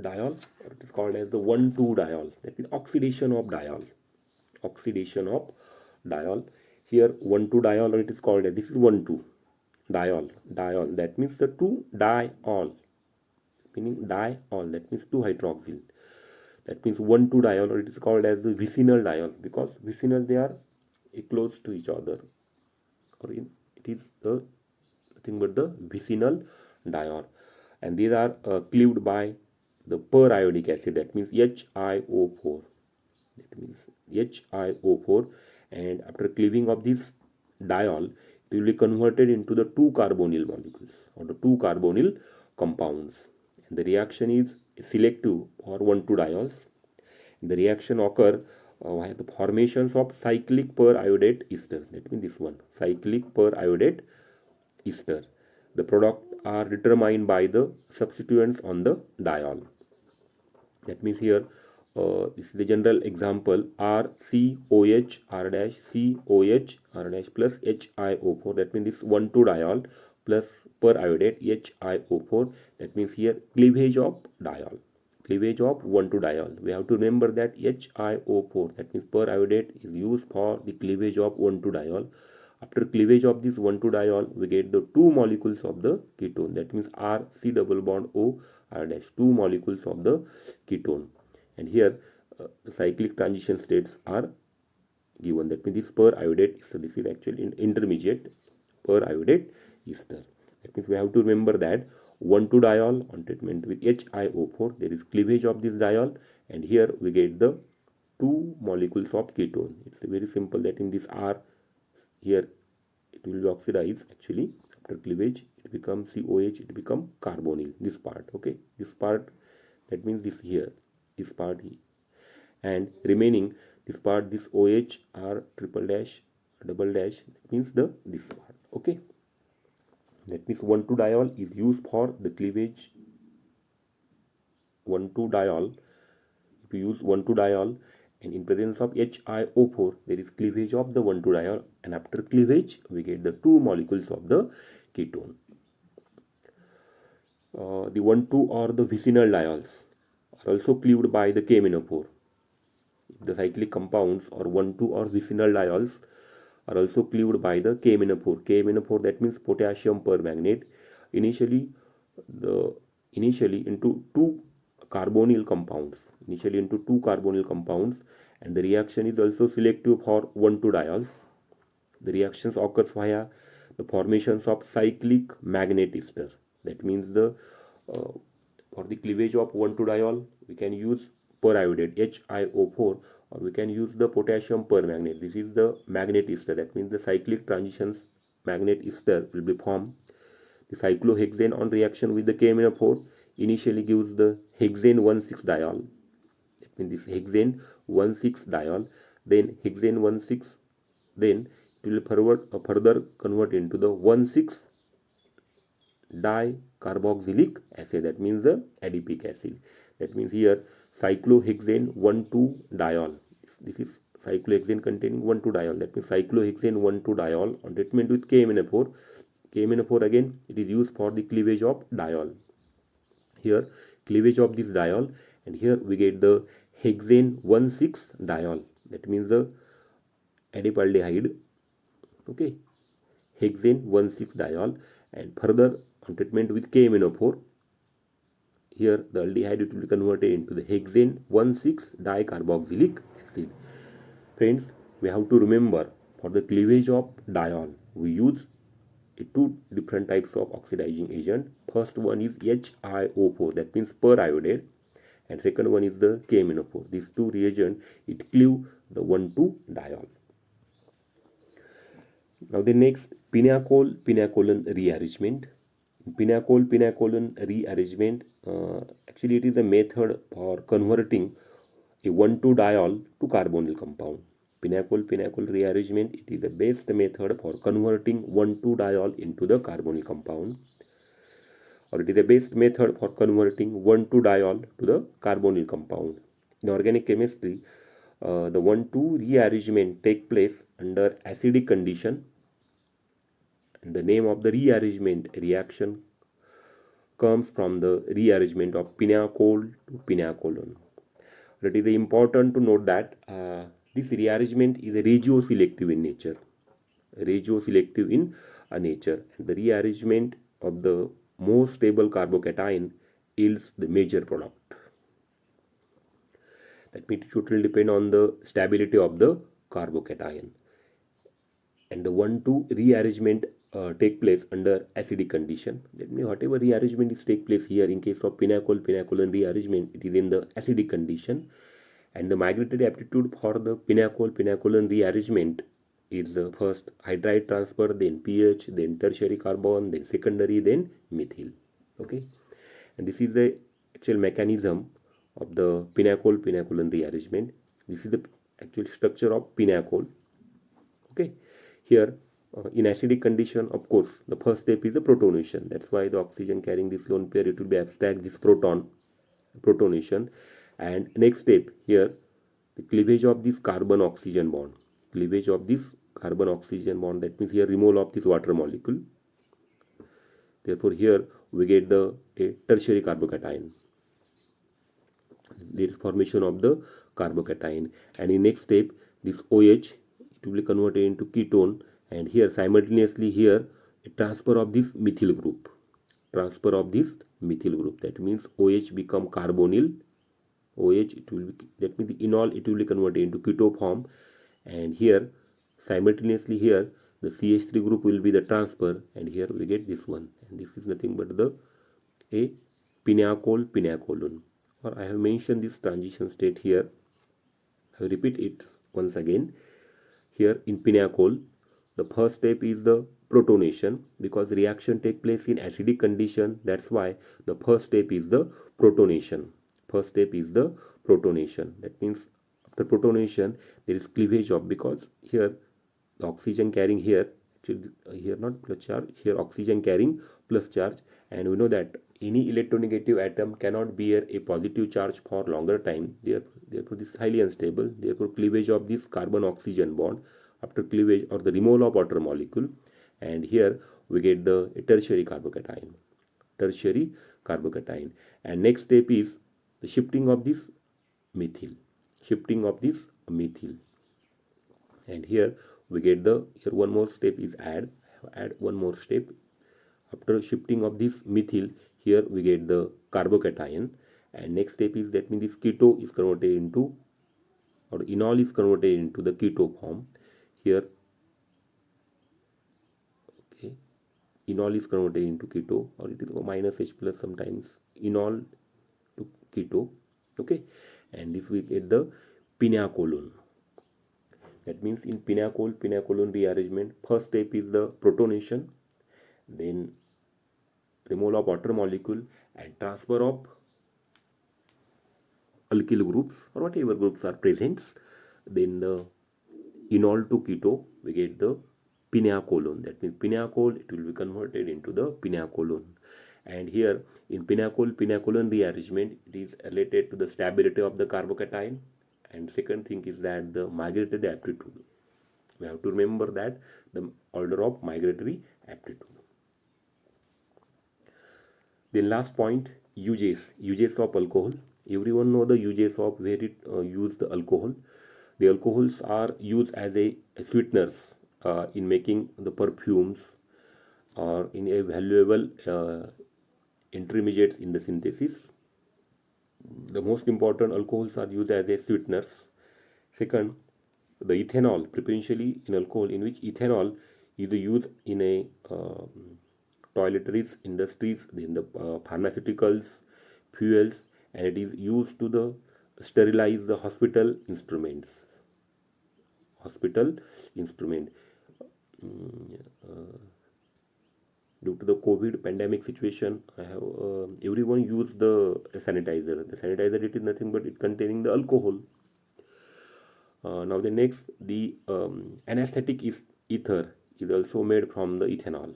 diol, or it is called as the 1,2 diol. That is oxidation of diol. Oxidation of diol. Here 1,2 diol, or it is called as, this is 1,2 diol. Diol, that means the 2 diol, meaning diol, that means 2 hydroxyl. That means 1,2 diol, or it is called as the vicinal diol, because vicinal, they are close to each other, or it is the nothing but the vicinal diol, and these are cleaved by the periodic acid, that means HiO4. That means HiO4, and after cleaving of this diol, it will be converted into the 2 carbonyl molecules, or the 2 carbonyl compounds, and the reaction is selective for 1,2 diols. The reaction occur via the formations of cyclic periodate ester. That means this one, cyclic periodate ester. The product are determined by the substituents on the diol. That means here, this is the general example, RCOH R dash COH R dash plus HiO4. That means this 1,2 diol plus periodate HiO4. That means here cleavage of diol. Cleavage of 1,2 diol. We have to remember that HiO4, that means periodate, is used for the cleavage of 1,2 diol. After cleavage of this 1,2 diol, we get the 2 molecules of the ketone. That means R C double bond O R dash, 2 molecules of the ketone. And here the cyclic transition states are given. That means this periodate ester, this is actually intermediate periodate ester. That means we have to remember that 1,2 diol on treatment with HiO4, there is cleavage of this diol, and here we get the 2 molecules of ketone. It's very simple, that in this R, here it will be oxidized actually. After cleavage, it becomes COH, it becomes carbonyl, this part. Okay, this part, that means this here, this part here, and remaining this part, this OH R triple dash double dash, that means the this part. Okay, that means 1,2 diol is used for the cleavage. 1,2 diol, if you use 1,2 diol, and in presence of HiO4, there is cleavage of the 1,2 diol, and after cleavage we get the 2 molecules of the ketone. The 1,2 or the vicinal diols are also cleaved by the K-minophore. The cyclic compounds or 1,2 or vicinal diols are also cleaved by the K-minophore. K-minophore, that means potassium permanganate. Initially into 2 carbonyl compounds. And the reaction is also selective for 1,2 diols. The reactions occurs via the formations of cyclic manganate ester. That means the for the cleavage of 1,2 diol, we can use periodate HiO4, or we can use the potassium permanganate. This is the manganate ester. That means the cyclic transitions manganate ester will be formed. The cyclohexane on reaction with the K-minophore initially gives the hexane 1,6 diol. That means this hexane 1,6 diol, then hexane 1,6, then it will further convert into the 1,6 dicarboxylic acid. That means the adipic acid. That means here cyclohexane 1,2 diol. This is cyclohexane containing 1,2 diol. That means cyclohexane 1,2 diol on treatment with K-minophore. K-minophore, again, it is used for the cleavage of diol. Here cleavage of this diol, and here we get the hexane 1,6 diol. That means the adipaldehyde. Okay, hexane 1,6 diol, and further on treatment with K-minophore, here the aldehyde it will be converted into the hexane 1,6 dicarboxylic acid. Friends, we have to remember, for the cleavage of diol, we use 2 different types of oxidizing agent. First one is HiO4, that means periodate, and second one is the K-minophore. These 2 reagents, it cleave the 1,2 diol. Now the next, pinacol-pinacolon rearrangement. Pinacol-pinacolon rearrangement, actually it is a method for converting a 1,2 diol to carbonyl compound. Pinacol-pinacol rearrangement, it is the best method for converting 1,2 diol into the carbonyl compound, or it is the best method for converting 1,2 diol to the carbonyl compound. In organic chemistry, the 1,2 rearrangement take place under acidic condition, and the name of the rearrangement reaction comes from the rearrangement of pinacol to pinacolone. It is important to note that this rearrangement is regioselective in nature. Regioselective in nature, and the rearrangement of the more stable carbocation yields the major product. That means it will depend on the stability of the carbocation. And the 1,2 rearrangement take place under acidic condition. That means whatever rearrangement is take place here in case of pinacolone rearrangement, it is in the acidic condition, and the migratory aptitude for the pinacolone rearrangement is the first hydride transfer, then pH, then tertiary carbon, then secondary, then methyl. Okay, and this is the actual mechanism of the pinacolone rearrangement. This is the actual structure of pinacol. Okay, here in acidic condition, of course, the first step is the protonation. That's why the oxygen carrying this lone pair, it will be abstract this protonation. And next step here, the cleavage of this carbon oxygen bond. Cleavage of this carbon oxygen bond, that means here removal of this water molecule. Therefore here we get the tertiary carbocation. There is formation of the carbocation, and in next step this OH, it will be converted into ketone, and here simultaneously here a transfer of this methyl group. That means OH become carbonyl. OH, it will be, that means the enol, it will be converted into keto form, and here simultaneously here the CH3 group will be the transfer, and here we get this one, and this is nothing but the pinacolone. Or I have mentioned this transition state here. I repeat it once again. Here in pinacol, the first step is the protonation, because reaction take place in acidic condition. That's why the first step is the protonation. That means after protonation there is cleavage of, because here the oxygen carrying here, actually here not plus charge, here oxygen carrying plus charge, and we know that any electronegative atom cannot bear a positive charge for longer time. Therefore this is highly unstable. Therefore cleavage of this carbon oxygen bond, after cleavage or the removal of water molecule, and here we get the tertiary carbocation. And next step is the shifting of this methyl. And here we get the, here one more step is add one more step. After shifting of this methyl, here we get the carbocation, and next step is, that means this keto is converted into, or enol is converted into the keto form. Here okay, enol is converted into keto, or it is minus H plus sometimes, enol to keto. Okay, and this we get the pinacolone. That means in pinacolone rearrangement, first step is the protonation, then removal of water molecule and transfer of alkyl groups or whatever groups are present. Then the enol to keto, we get the pinacolone. That means pinacol, it will be converted into the pinacolone. And here in pinacolone rearrangement, it is related to the stability of the carbocation. And second thing is that the migratory aptitude. We have to remember that the order of migratory aptitude. Then last point, uses of alcohol. Everyone know the uses of where it use the alcohol. The alcohols are used as a sweeteners in making the perfumes, or in a valuable intermediates in the synthesis. The most important alcohols are used as a sweeteners. Second, the ethanol, preferentially in alcohol, in which ethanol is used in a toiletries, industries, in the pharmaceuticals, fuels, and it is used to the sterilize the hospital instrument. Due to the COVID pandemic situation, I have everyone use the sanitizer. The sanitizer, it is nothing but it containing the alcohol. Now the next, the anesthetic ether is also made from the ethanol.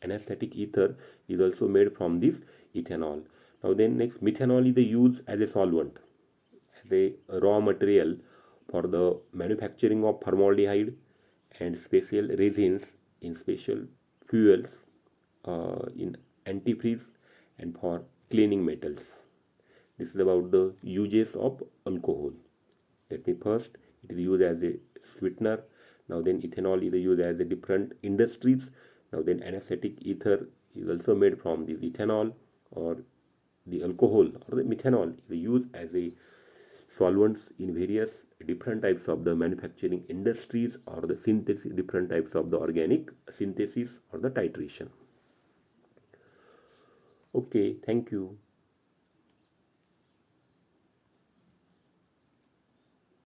Anesthetic ether is also made from this ethanol. Now then next, methanol is used as a solvent, as a raw material for the manufacturing of formaldehyde and special resins in special fuels, in antifreeze and for cleaning metals. This is about the uses of alcohol. Let me first, it is used as a sweetener. Now then ethanol is used as a different industries. Now then anesthetic ether is also made from this ethanol, or the alcohol or the methanol is used as a solvents in various different types of the manufacturing industries, or the synthesis, different types of the organic synthesis or the titration. Okay, thank you.